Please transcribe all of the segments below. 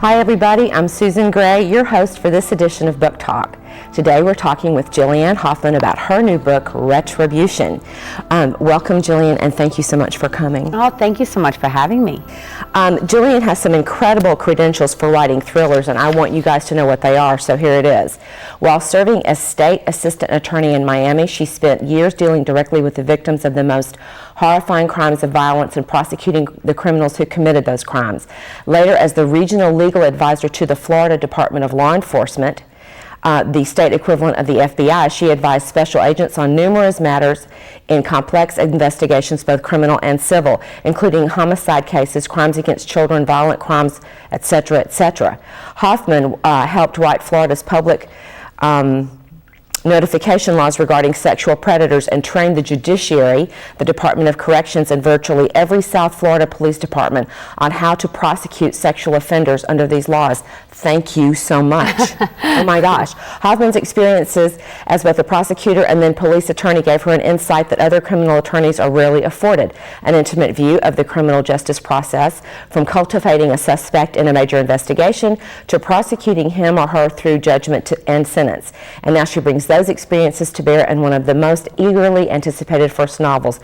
Hi everybody, I'm Susan Gray, your host for this edition of Book Talk. Today we're talking with Jilliane Hoffman about her new book, Retribution. Welcome Jilliane, and thank you so much for coming. Oh, thank you so much for having me. Jilliane has some incredible credentials for writing thrillers, and I want you guys to know what they are, so here it is. While serving as state assistant attorney in Miami, she spent years dealing directly with the victims of the most horrifying crimes of violence and prosecuting the criminals who committed those crimes. Later, as the regional legal advisor to the Florida Department of Law Enforcement, the state equivalent of the FBI, she advised special agents on numerous matters in complex investigations, both criminal and civil, including homicide cases, crimes against children, violent crimes, etc., etc. Hoffman helped write Florida's public notification laws regarding sexual predators and trained the judiciary, the Department of Corrections, and virtually every South Florida police department on how to prosecute sexual offenders under these laws. Thank you so much. Oh my gosh. Hoffman's experiences as both a prosecutor and then police attorney gave her an insight that other criminal attorneys are rarely afforded, an intimate view of the criminal justice process, from cultivating a suspect in a major investigation to prosecuting him or her through judgment and sentence. And now she brings those experiences to bear in one of the most eagerly anticipated first novels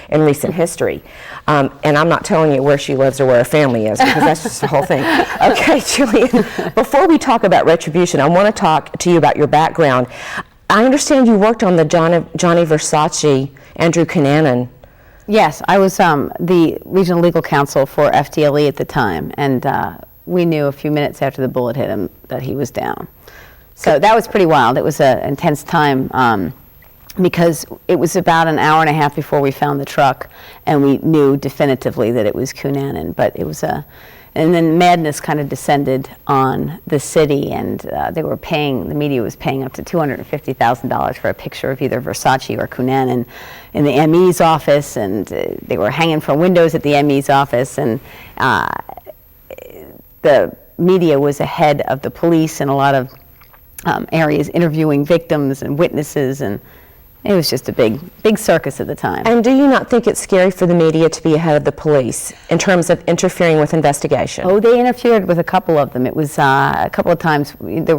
in recent history. And I'm not telling you where she lives or where her family is, because that's just the whole thing. Okay, Jilliane, before we talk about Retribution, I want to talk to you about your background. I understand you worked on the Johnny Versace, Andrew Cunanan. Yes, I was the regional legal counsel for FDLE at the time, and we knew a few minutes after the bullet hit him that he was down. So that was pretty wild. It was an intense time because it was about an hour and a half before we found the truck, and we knew definitively that it was Cunanan. But it was and then madness kind of descended on the city, and the media was paying up to $250,000 for a picture of either Versace or Cunanan in the ME's office, and they were hanging from windows at the ME's office, and the media was ahead of the police in a lot of areas, interviewing victims and witnesses, and it was just a big circus at the time. And do you not think it's scary for the media to be ahead of the police in terms of interfering with investigation? Oh, they interfered with a couple of them. It was a couple of times. There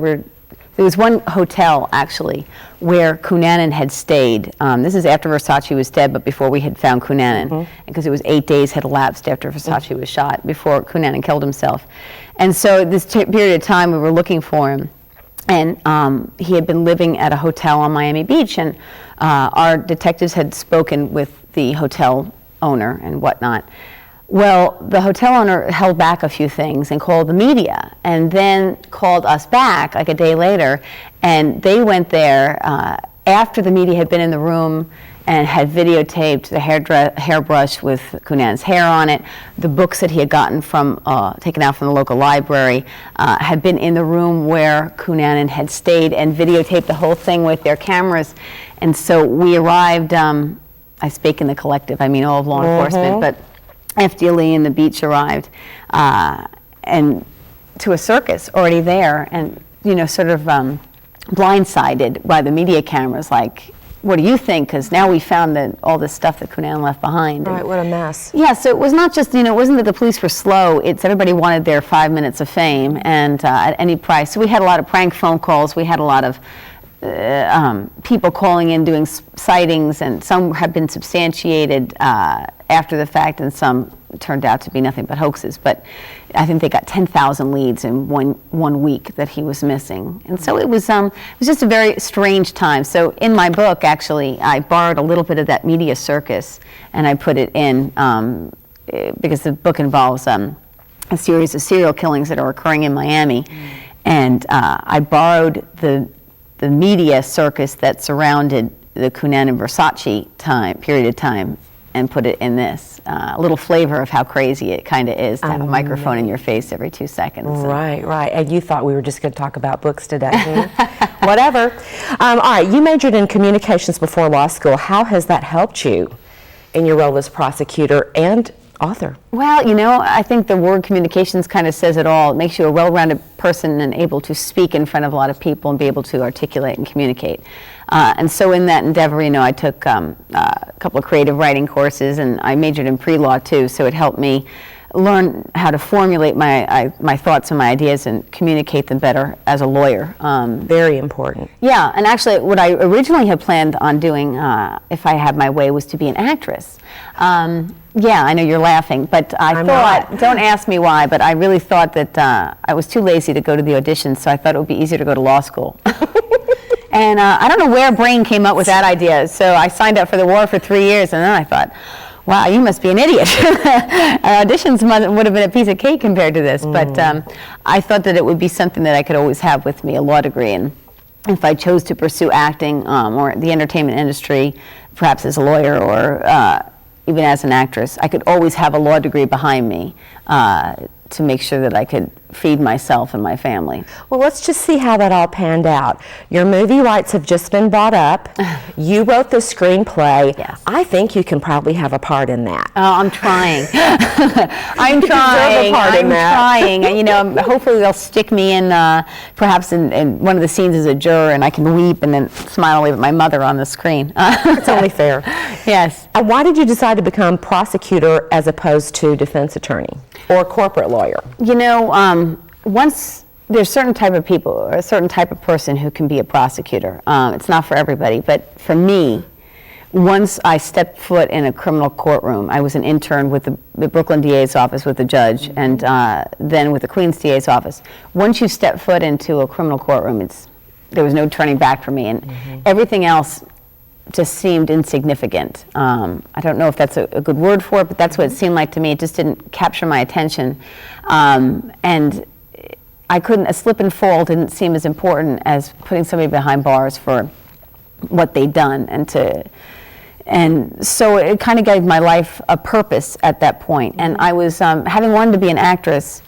was one hotel, actually, where Cunanan had stayed. This is after Versace was dead, but before we had found Cunanan, because it was 8 days had elapsed after Versace was shot, before Cunanan killed himself. And so this period of time, we were looking for him. And he had been living at a hotel on Miami Beach, and our detectives had spoken with the hotel owner and whatnot. Well, the hotel owner held back a few things and called the media, and then called us back like a day later, and they went there after the media had been in the room and had videotaped the hairbrush with Cunanan's hair on it. The books that he had gotten taken out from the local library had been in the room where Cunanan had stayed, and videotaped the whole thing with their cameras. And so we arrived, I speak in the collective, I mean all of law enforcement, but FDLE and the Beach arrived, and to a circus already there, and sort of blindsided by the media cameras, like, what do you think? Because now we found all this stuff that Cunanan left behind. Right, what a mess. Yeah, so it was not just, it wasn't that the police were slow. It's everybody wanted their 5 minutes of fame, and at any price. So we had a lot of prank phone calls. We had a lot of people calling in, doing sightings, and some have been substantiated after the fact, and some turned out to be nothing but hoaxes. But I think they got 10,000 leads in one week that he was missing, and so it was just a very strange time. So in my book, actually, I borrowed a little bit of that media circus, and I put it in because the book involves a series of serial killings that are occurring in Miami, and I borrowed the media circus that surrounded the Cunanan Versace period of time, and put it in this. A little flavor of how crazy it kind of is to have a microphone in your face every 2 seconds. Right. And you thought we were just going to talk about books today. Whatever. All right, you majored in communications before law school. How has that helped you in your role as prosecutor and author? Well, I think the word communications kind of says it all. It makes you a well-rounded person and able to speak in front of a lot of people and be able to articulate and communicate. And so in that endeavor, I took a couple of creative writing courses, and I majored in pre-law too, so it helped me learn how to formulate my thoughts and my ideas and communicate them better as a lawyer. Very important. Yeah, and actually what I originally had planned on doing, if I had my way, was to be an actress. Yeah, I know you're laughing, but I'm thought, not. Don't ask me why, but I really thought that I was too lazy to go to the auditions, so I thought it would be easier to go to law school. And I don't know where brain came up with that idea, so I signed up for the war for 3 years, and then I thought, wow, you must be an idiot. Auditions would have been a piece of cake compared to this, but I thought that it would be something that I could always have with me, a law degree, and if I chose to pursue acting or the entertainment industry, perhaps as a lawyer or even as an actress, I could always have a law degree behind me to make sure that I could feed myself and my family. Well, let's just see how that all panned out. Your movie rights have just been bought up. You wrote the screenplay. Yes. I think you can probably have a part in that. Oh, I'm trying. I'm You deserve a trying. part in I'm that. trying. You know, hopefully they'll stick me in, perhaps in one of the scenes as a juror, and I can weep and then smile away at my mother on the screen. It's only fair. Yes. And why did you decide to become prosecutor as opposed to defense attorney or corporate lawyer? You know, once there's certain type of people or a certain type of person who can be a prosecutor. It's not for everybody, but for me, once I stepped foot in a criminal courtroom, I was an intern with the Brooklyn DA's office with the judge, and then with the Queens DA's office. Once you step foot into a criminal courtroom, there was no turning back for me, and everything else just seemed insignificant. I don't know if that's a good word for it, but that's what it seemed like to me. It just didn't capture my attention, and I couldn't. A slip and fall didn't seem as important as putting somebody behind bars for what they'd done, and so it kind of gave my life a purpose at that point. And I was having wanted to be an actress.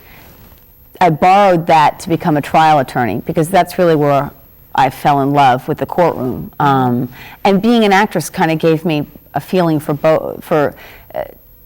I borrowed that to become a trial attorney because that's really where I fell in love with the courtroom. And being an actress kind of gave me a feeling for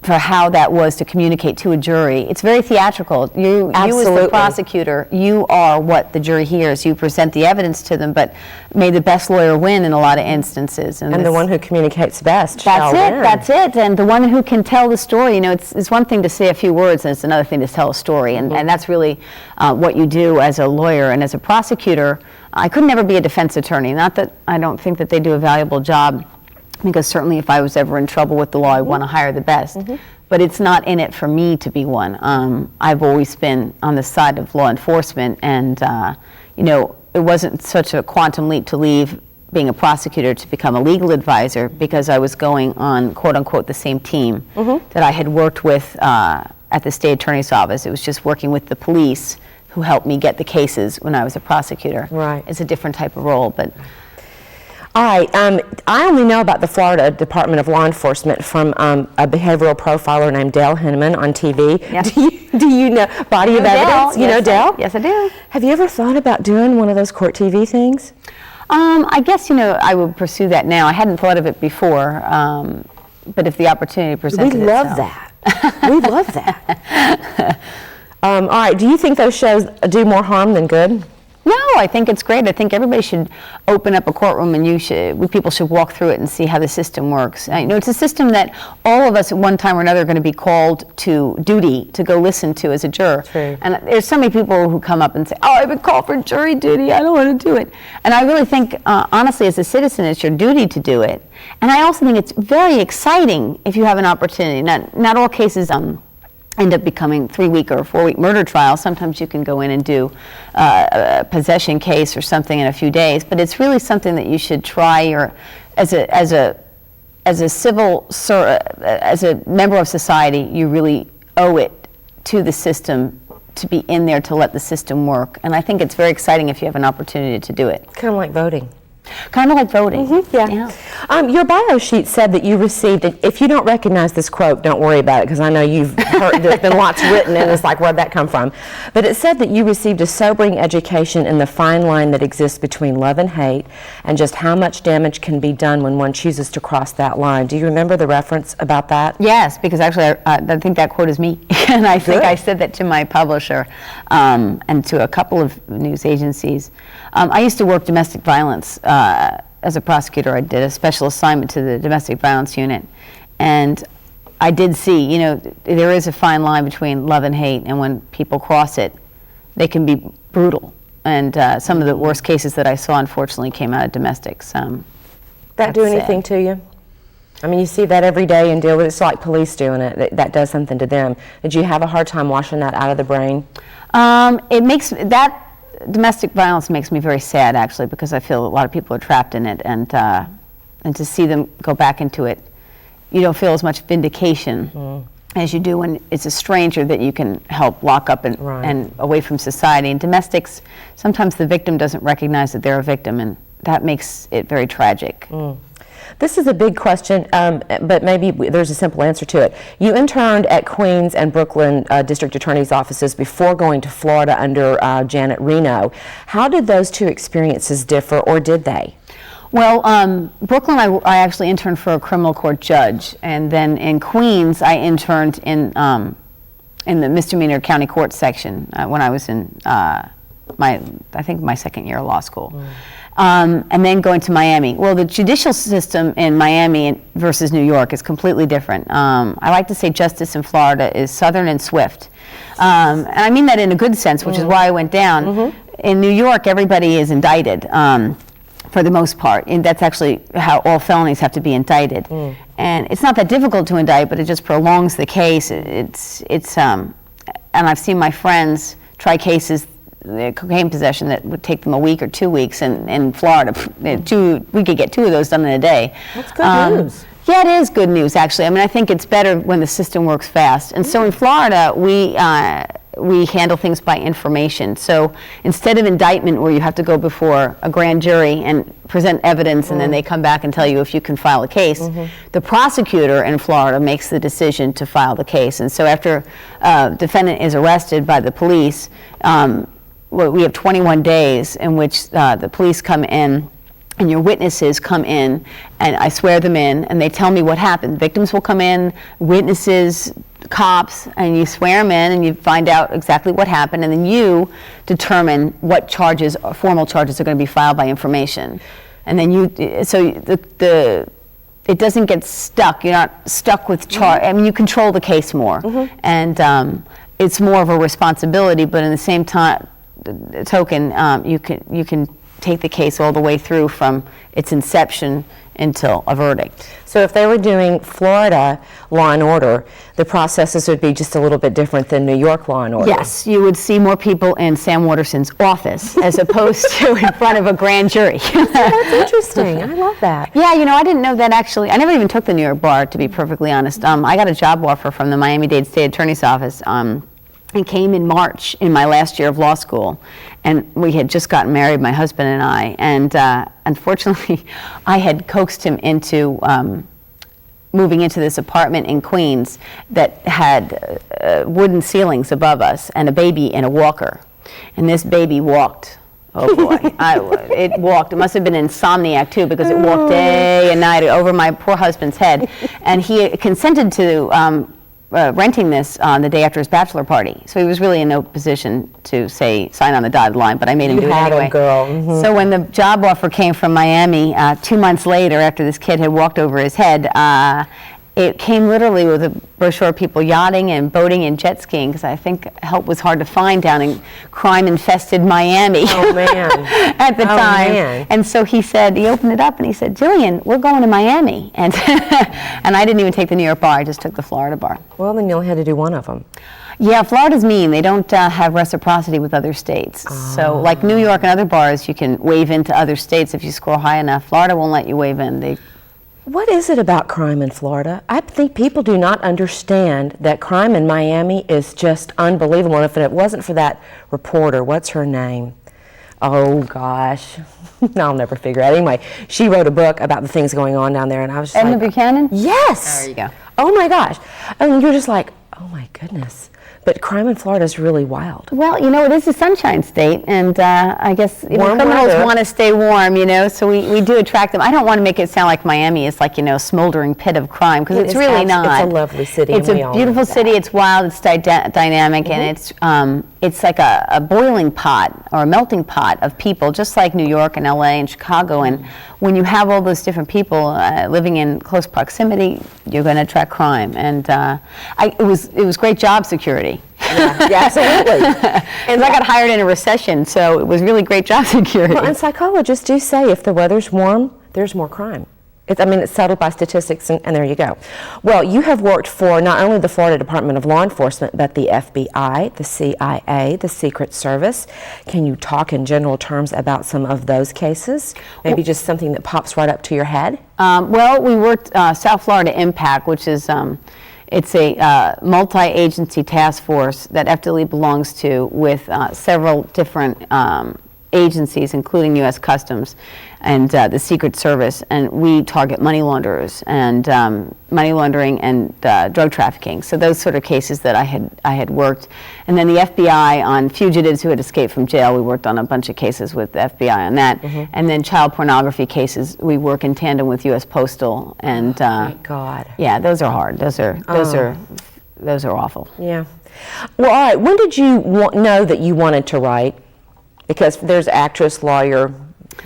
how that was to communicate to a jury. It's very theatrical. You as the prosecutor, you are what the jury hears. You present the evidence to them, but may the best lawyer win in a lot of instances. And the one who communicates best shall win. That's it. And the one who can tell the story. You know, it's one thing to say a few words, and it's another thing to tell a story. And that's really what you do as a lawyer. And as a prosecutor, I could never be a defense attorney. Not that I don't think that they do a valuable job, because certainly if I was ever in trouble with the law, I want to hire the best. But it's not in it for me to be one. I've always been on the side of law enforcement, and you know, it wasn't such a quantum leap to leave being a prosecutor to become a legal advisor, because I was going on, quote unquote, the same team that I had worked with at the state attorney's office. It was just working with the police who helped me get the cases when I was a prosecutor. Right. It's a different type of role, but. All right. I only know about the Florida Department of Law Enforcement from a behavioral profiler named Dale Henneman on TV. Yep. Do you know Body of Evidence? You know Dale? Yes, I do. Have you ever thought about doing one of those court TV things? I guess, you know, I would pursue that now. I hadn't thought of it before, but if the opportunity presented We love itself. that. We love that. All right. Do you think those shows do more harm than good? No, I think it's great. I think everybody should open up a courtroom, and people should walk through it and see how the system works. You know, it's a system that all of us at one time or another are going to be called to duty to go listen to as a juror. True. And there's so many people who come up and say, "Oh, I've been called for jury duty. I don't want to do it." And I really think, honestly, as a citizen, it's your duty to do it. And I also think it's very exciting if you have an opportunity. Not all cases end up becoming 3-week or 4-week murder trials. Sometimes you can go in and do a possession case or something in a few days, but it's really something that you should try, as a member of society, you really owe it to the system to be in there to let the system work. And I think it's very exciting if you have an opportunity to do it. Kind of like voting. Kind of like voting. Yeah. Your bio sheet said that you received, if you don't recognize this quote, don't worry about it, because I know you've heard, there's been lots written, and it's like, where'd that come from? But it said that you received a sobering education in the fine line that exists between love and hate, and just how much damage can be done when one chooses to cross that line. Do you remember the reference about that? Yes, because actually I think that quote is me. And I think I said that to my publisher and to a couple of news agencies. I used to work domestic violence as a prosecutor. I did a special assignment to the domestic violence unit, and I did see, there is a fine line between love and hate, and when people cross it, they can be brutal. And some of the worst cases that I saw, unfortunately, came out of domestics. That do anything to you? I mean, you see that every day and deal with it. It's like police doing it. That does something to them. Did you have a hard time washing that out of the brain? Domestic violence makes me very sad, actually, because I feel a lot of people are trapped in it, and to see them go back into it, you don't feel as much vindication as you do when it's a stranger that you can help lock up and away from society. In domestics, sometimes the victim doesn't recognize that they're a victim, and that makes it very tragic. This is a big question, but maybe there's a simple answer to it. You interned at Queens and Brooklyn District Attorney's offices before going to Florida under Janet Reno. How did those two experiences differ, or did they? Well, Brooklyn, I actually interned for a criminal court judge, and then in Queens, I interned in the misdemeanor county court section when I was in my second year of law school. And then going to Miami. Well, the judicial system in Miami versus New York is completely different. I like to say justice in Florida is southern and swift. And I mean that in a good sense, which is why I went down. In New York, everybody is indicted for the most part. And that's actually how all felonies have to be indicted. And it's not that difficult to indict, but it just prolongs the case. And I've seen my friends try cases, the cocaine possession, that would take them a week or 2 weeks, and in Florida, we could get 2 of those done in a day. That's good news. Yeah, it is good news, actually. I mean, I think it's better when the system works fast. And so in Florida, we handle things by information. So instead of indictment, where you have to go before a grand jury and present evidence, and then they come back and tell you if you can file a case, the prosecutor in Florida makes the decision to file the case. And so after a defendant is arrested by the police, we have 21 days in which the police come in and your witnesses come in, and I swear them in, and they tell me what happened. Victims will come in, witnesses, cops, and you swear them in, and you find out exactly what happened, and then you determine what charges, formal charges, are going to be filed by information. And then it doesn't get stuck. You're not stuck with charge. I mean, you control the case more, and it's more of a responsibility. But in the same token, you can take the case all the way through from its inception until a verdict. So if they were doing Florida Law and Order, the processes would be just a little bit different than New York Law and Order. Yes, you would see more people in Sam Waterson's office as opposed to in front of a grand jury. That's interesting. I love that. Yeah, I didn't know that, actually. I never even took the New York bar, to be perfectly honest. I got a job offer from the Miami-Dade State Attorney's Office. And came in March in my last year of law school, and we had just gotten married, my husband and I, and unfortunately I had coaxed him into moving into this apartment in Queens that had wooden ceilings above us and a baby in a walker, and this baby walked. Oh boy, it walked. It must have been insomniac too, because it walked day and night over my poor husband's head, and he consented to renting this on the day after his bachelor party. So he was really in no position to sign on the dotted line, but I made him do it anyway. Girl. So when the job offer came from Miami, 2 months later, after this kid had walked over his head, it came literally with a brochure of people yachting and boating and jet skiing, because I think help was hard to find down in crime-infested Miami at the time. Man. And so he opened it up and he said, "Jilliane, we're going to Miami." And and I didn't even take the New York bar, I just took the Florida bar. Well, then you only had to do one of them. Yeah, Florida's mean. They don't have reciprocity with other states. So like New York and other bars, you can wave into other states if you score high enough. Florida won't let you wave in. What is it about crime in Florida? I think people do not understand that crime in Miami is just unbelievable. And if it wasn't for that reporter, what's her name? Oh gosh, I'll never figure it out. Anyway, she wrote a book about the things going on down there, and I was just Edna Buchanan? Yes! There you go. Oh my gosh. And you're just like, oh my goodness. But crime in Florida is really wild. Well, it is a sunshine state, and I guess Warm criminals weather. want to stay warm, so we do attract them. I don't want to make it sound like Miami is like, a smoldering pit of crime, because it's really not. It's a lovely city. It's and we a all beautiful know that. city. It's wild. It's dynamic, and it's like a boiling pot or a melting pot of people, just like New York and LA and Chicago. And when you have all those different people living in close proximity, you're going to attract crime. And it was great job security. Yeah, absolutely. And I got hired in a recession, so it was really great job security. Well, and psychologists do say if the weather's warm, there's more crime. It's settled by statistics, and there you go. Well, you have worked for not only the Florida Department of Law Enforcement, but the FBI, the CIA, the Secret Service. Can you talk in general terms about some of those cases? Maybe just something that pops right up to your head? Well, we worked South Florida Impact, which is it's a multi-agency task force that FDLE belongs to, with several different agencies, including U.S. Customs and the Secret Service, and we target money launderers and money laundering and drug trafficking. So those sort of cases that I had worked, and then the FBI on fugitives who had escaped from jail. We worked on a bunch of cases with the FBI on that, and then child pornography cases. We work in tandem with U.S. Postal, and My God. yeah, those are hard. Those are awful. Yeah. Well, all right. When did you know that you wanted to write? Because there's actress, lawyer,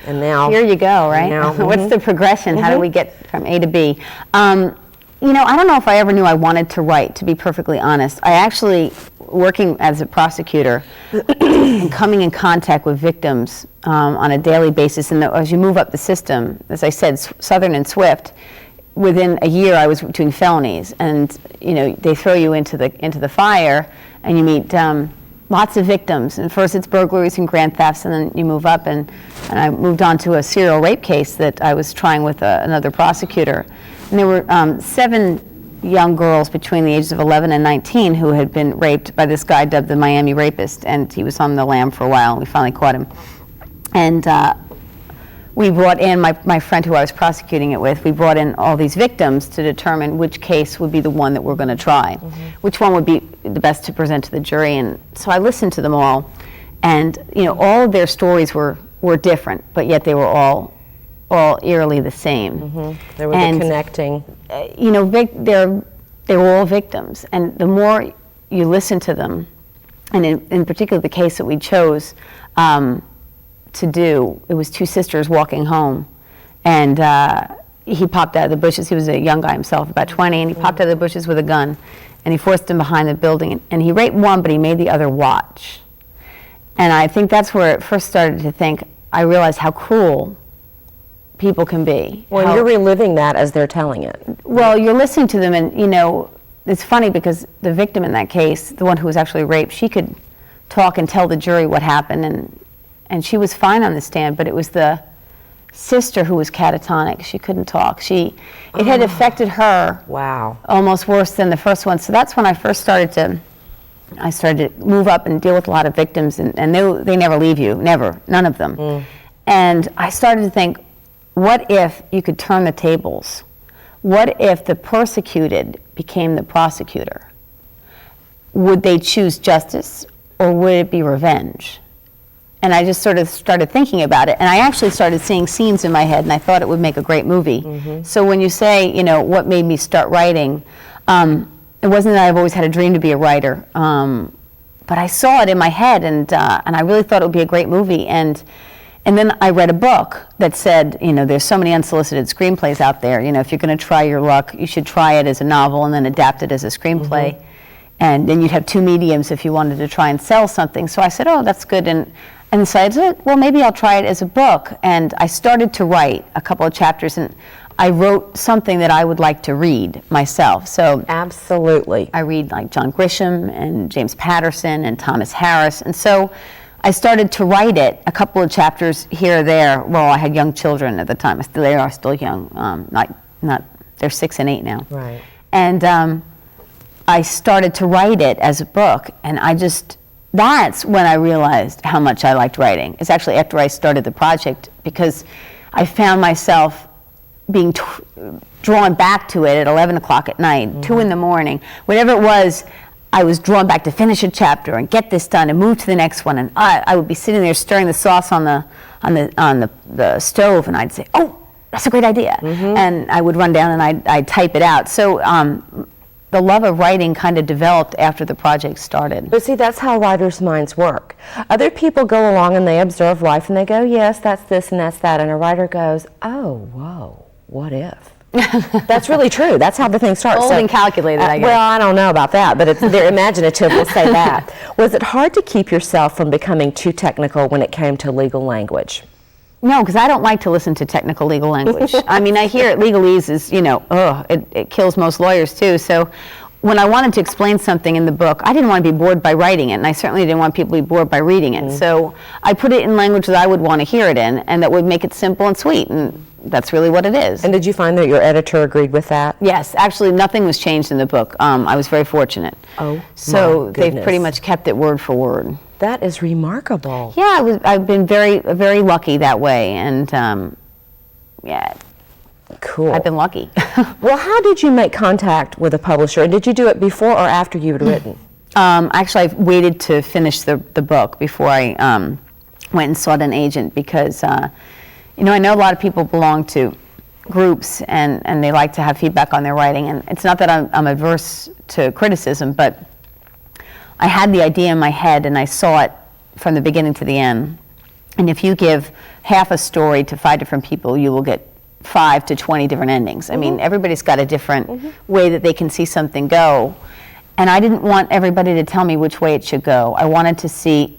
and now... Here you go, right? Now, What's the progression? How do we get from A to B? I don't know if I ever knew I wanted to write, to be perfectly honest. I actually, working as a prosecutor and coming in contact with victims on a daily basis, and as you move up the system, as I said, Southern and Swift, within a year I was doing felonies, and they throw you into the fire, and you meet lots of victims. And first it's burglaries and grand thefts, and then you move up, and I moved on to a serial rape case that I was trying with another prosecutor. And there were 7 young girls between the ages of 11 and 19 who had been raped by this guy dubbed the Miami Rapist, and he was on the lam for a while, and we finally caught him. And we brought in, my friend who I was prosecuting it with, we brought in all these victims to determine which case would be the one that we're going to try, which one would be the best to present to the jury. And so I listened to them all, and all of their stories were different, but yet they were all eerily the same. There was a connecting. They were all victims, and the more you listen to them, and in particular the case that we chose to do, it was 2 sisters walking home, and he popped out of the bushes. He was a young guy himself, about 20, and he popped out of the bushes with a gun, and he forced them behind the building, and he raped one, but he made the other watch. And I think that's where it first started to think, I realized how cruel people can be. Well, you're reliving that as they're telling it. Well, you're listening to them, and it's funny because the victim in that case, the one who was actually raped, she could talk and tell the jury what happened, and she was fine on the stand, but it was the sister who was catatonic. She couldn't talk. It had affected her. Wow. Almost worse than the first one. So that's when I first started to move up and deal with a lot of victims, and they never leave you, never, none of them. And I started to think, what if you could turn the tables? What if the persecuted became the prosecutor? Would they choose justice, or would it be revenge? And I just sort of started thinking about it, and I actually started seeing scenes in my head, and I thought it would make a great movie. So when you say, what made me start writing, it wasn't that I've always had a dream to be a writer, but I saw it in my head, and I really thought it would be a great movie. And then I read a book that said, there's so many unsolicited screenplays out there. If you're going to try your luck, you should try it as a novel and then adapt it as a screenplay. And then you'd have 2 mediums if you wanted to try and sell something. So I said, oh, that's good. And so I said, well, maybe I'll try it as a book. And I started to write a couple of chapters, and I wrote something that I would like to read myself. So absolutely, I read like John Grisham and James Patterson and Thomas Harris. And so I started to write it, a couple of chapters here or there. Well, I had young children at the time. They are still young. They're 6 and 8 now. Right. And I started to write it as a book, and that's when I realized how much I liked writing. It's actually after I started the project, because I found myself being drawn back to it at 11 o'clock at night, 2 in the morning, whatever it was. I was drawn back to finish a chapter and get this done and move to the next one. And I would be sitting there stirring the sauce on the stove, and I'd say, "Oh, that's a great idea," and I would run down and I'd type it out. So the love of writing kind of developed after the project started. But see, that's how writers' minds work. Other people go along and they observe life and they go, yes, that's this and that's that. And a writer goes, oh, whoa, what if? That's really true. That's how the thing starts. Bold and calculated, I guess. Well, I don't know about that, but they're imaginative, we'll say that. Was it hard to keep yourself from becoming too technical when it came to legal language? No, because I don't like to listen to technical legal language. I mean, I hear it, legalese is, it kills most lawyers too. So when I wanted to explain something in the book, I didn't want to be bored by writing it, and I certainly didn't want people to be bored by reading it. So I put it in language that I would want to hear it in, and that would make it simple and sweet, and that's really what it is. And did you find that your editor agreed with that? Yes, actually nothing was changed in the book. I was very fortunate. Oh, so my they've goodness. pretty much kept it word for word. That is remarkable. Yeah, I've been very, very lucky that way, and yeah, Cool. I've been lucky. Well, how did you make contact with a publisher? And did you do it before or after you had written? Actually, I waited to finish the book before I went and sought an agent because, I know a lot of people belong to groups and they like to have feedback on their writing. And it's not that I'm adverse to criticism, but I had the idea in my head and I saw it from the beginning to the end. And if you give half a story to 5 different people, you will get 5 to 20 different endings. I mean, everybody's got a different way that they can see something go. And I didn't want everybody to tell me which way it should go. I wanted to see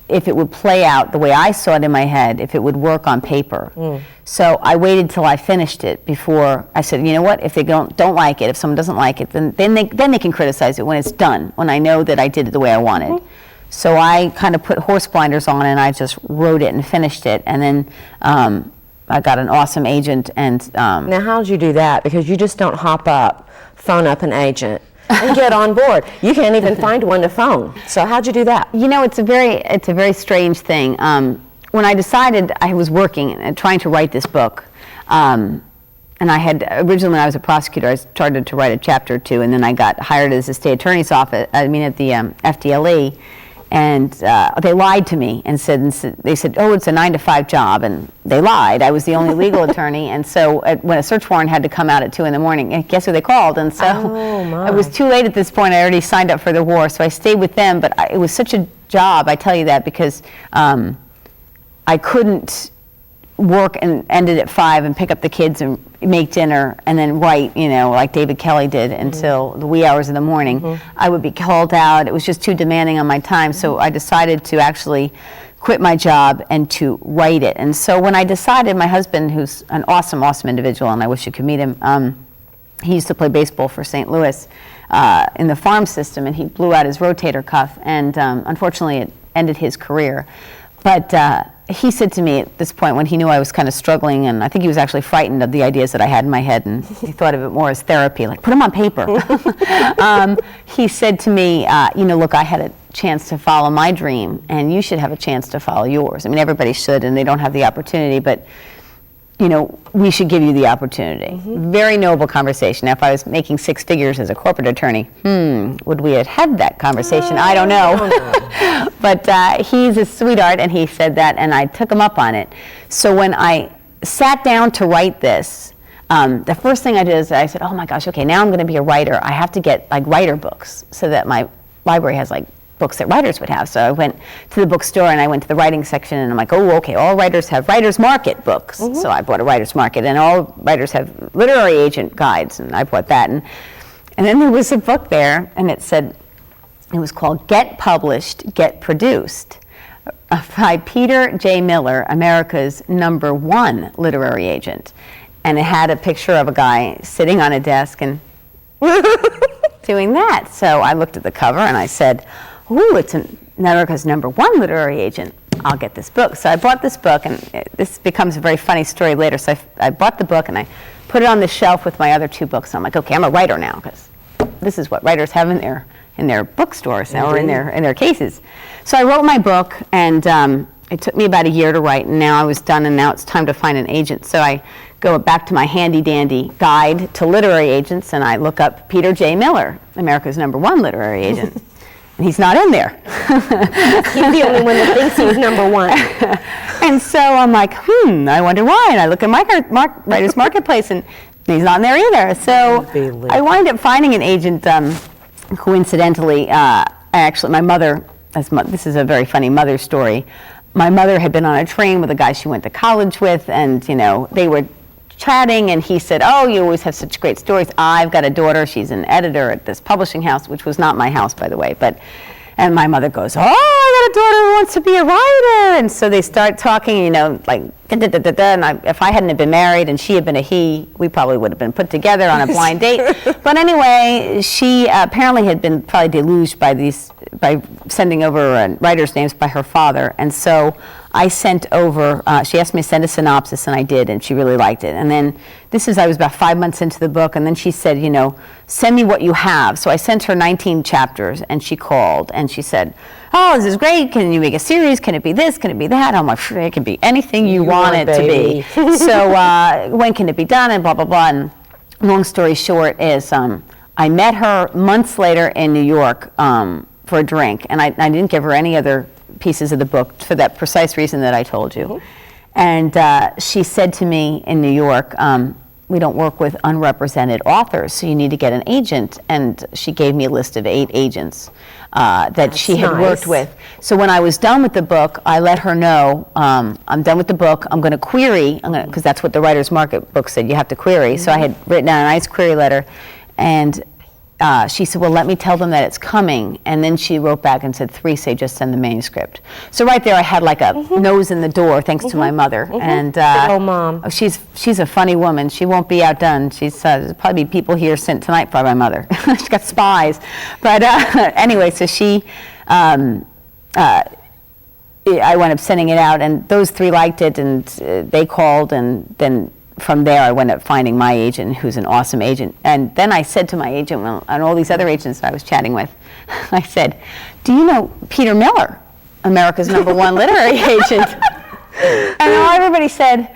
if it would play out the way I saw it in my head, if it would work on paper. So I waited till I finished it before I said, you know what, if they don't like it, if someone doesn't like it, then they can criticize it when it's done, when I know that I did it the way I wanted. So I kind of put horse blinders on and I just wrote it and finished it. And then I got an awesome agent. And Now, how did you do that? Because you just don't hop up, phone up an agent, and get on board. You can't even find one to phone. So how'd you do that? You know, it's a very strange thing. When I decided I was working and trying to write this book, and I had originally when I was a prosecutor, I started to write a chapter or two, and then I got hired as a state attorney's office. I mean, at the FDLE, and they lied to me and they said, oh, it's a 9-to-5 job, and they lied. I was the only legal attorney, and so when a search warrant had to come out at 2 a.m, guess who they called? And so it was too late at this point. I already signed up for the war, so I stayed with them. But it was such a job, I tell you that, because I couldn't work and end it at 5 and pick up the kids and make dinner and then write, like David Kelly did until the wee hours of the morning. I would be called out. It was just too demanding on my time. So I decided to actually quit my job and to write it. And so when I decided, my husband, who's an awesome, awesome individual, and I wish you could meet him, he used to play baseball for St. Louis in the farm system, and he blew out his rotator cuff, and unfortunately it ended his career. But he said to me at this point, when he knew I was kind of struggling, and I think he was actually frightened of the ideas that I had in my head, and he thought of it more as therapy, like, put them on paper. He said to me, look, I had a chance to follow my dream, and you should have a chance to follow yours. I mean, everybody should, and they don't have the opportunity, but we should give you the opportunity. Very noble conversation. Now, if I was making 6 figures as a corporate attorney, would we have had that conversation? I don't know. But he's a sweetheart, and he said that, and I took him up on it. So when I sat down to write this, the first thing I did is I said, oh my gosh, okay, now I'm going to be a writer. I have to get writer books so that my library has books that writers would have. So I went to the bookstore and I went to the writing section, and I'm like, oh, okay, all writers have writer's market books. So I bought a writer's market, and all writers have literary agent guides, and I bought that. And then there was a book there, and it was called Get Published, Get Produced, by Peter J. Miller, America's #1 literary agent. And it had a picture of a guy sitting on a desk and doing that. So I looked at the cover and I said, ooh, it's America's #1 literary agent. I'll get this book. So I bought this book, and this becomes a very funny story later. So I bought the book and I put it on the shelf with my other 2 books. And I'm like, okay, I'm a writer now, because this is what writers have in their bookstores now, or in their cases. So I wrote my book, and It took me about a year to write, and now I was done, and now it's time to find an agent. So I go back to my handy-dandy guide to literary agents, and I look up Peter J. Miller, America's #1 literary agent. And he's not in there. He's the only one that thinks he's #1. And so I'm like, I wonder why. And I look at Writers Marketplace, and he's not in there either. So I wind up finding an agent, coincidentally. Actually, my mother, this is a very funny mother story. My mother had been on a train with a guy she went to college with, and they were chatting, and he said, "Oh, you always have such great stories. I've got a daughter. She's an editor at this publishing house," which was not my house, by the way. And my mother goes, "Oh, I got a daughter who wants to be a writer." And so they start talking, like, and if I hadn't have been married and she had been a he, we probably would have been put together on a blind date. But anyway, she apparently had been probably deluged by sending over writers' names by her father. And so I sent over, she asked me to send a synopsis, and I did, and she really liked it. And then I was about 5 months into the book, and then she said, send me what you have. So I sent her 19 chapters, and she called, and she said, "Oh, this is great. Can you make a series? Can it be this? Can it be that?" I'm like, "It can be anything you want it to be." So when can it be done? And blah, blah, blah. And long story short is I met her months later in New York for a drink, and I didn't give her any other pieces of the book for that precise reason that I told you. And she said to me in New York, "We don't work with unrepresented authors, so you need to get an agent." And she gave me a list of 8 agents that she had worked with. So when I was done with the book, I let her know, I'm done with the book. I'm going to query, because that's what the Writer's Market book said, you have to query. So I had written down a nice query letter, and she said, "Well, let me tell them that it's coming." And then she wrote back and said, 3 say just send the manuscript. So right there I had like a nose in the door, thanks to my mother. And oh, Mom. She's a funny woman. She won't be outdone. There's probably people here sent tonight by my mother. She's got spies. But anyway, so I wound up sending it out, and those 3 liked it, and they called, and then from there I wound up finding my agent, who's an awesome agent. And then I said to my agent, and all these other agents I was chatting with, I said, "Do you know Peter Miller, America's #1 literary agent?" And everybody said,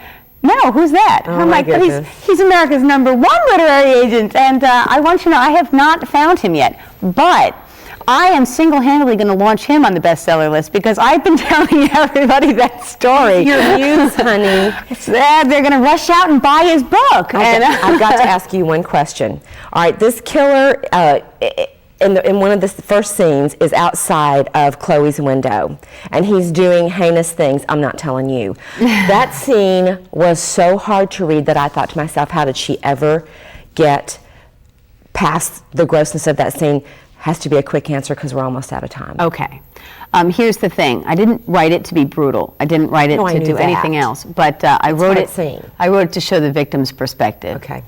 "No, who's that?" Oh, I'm like, "But he's America's #1 literary agent, and I want you to know I have not found him yet, but I am single-handedly going to launch him on the bestseller list because I've been telling everybody that story." Your muse, honey. They're going to rush out and buy his book. I've got to ask you one question. All right, this killer in one of the first scenes is outside of Chloe's window, and he's doing heinous things. I'm not telling you. That scene was so hard to read that I thought to myself, how did she ever get past the grossness of that scene? Has to be a quick answer because we're almost out of time. Okay. Here's the thing. I didn't write it to be brutal. I didn't write it to do anything else. But I wrote it to show the victim's perspective. Okay.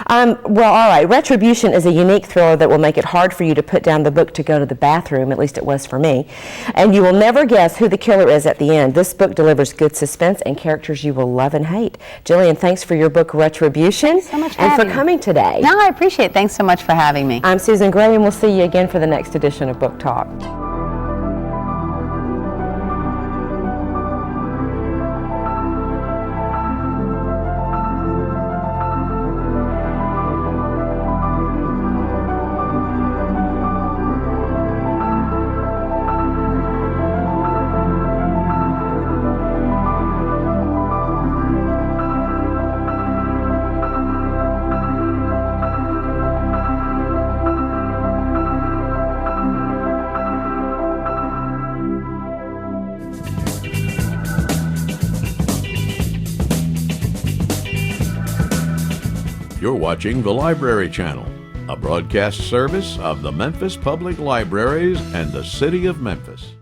Well, all right. Retribution is a unique thriller that will make it hard for you to put down the book to go to the bathroom. At least it was for me. And you will never guess who the killer is at the end. This book delivers good suspense and characters you will love and hate. Jilliane, thanks for your book, Retribution. Thanks so much for and for having coming today. No, I appreciate it. Thanks so much for having me. I'm Susan Gray, and we'll see you again for the next edition of Book Talk. You're watching the Library Channel, a broadcast service of the Memphis Public Libraries and the City of Memphis.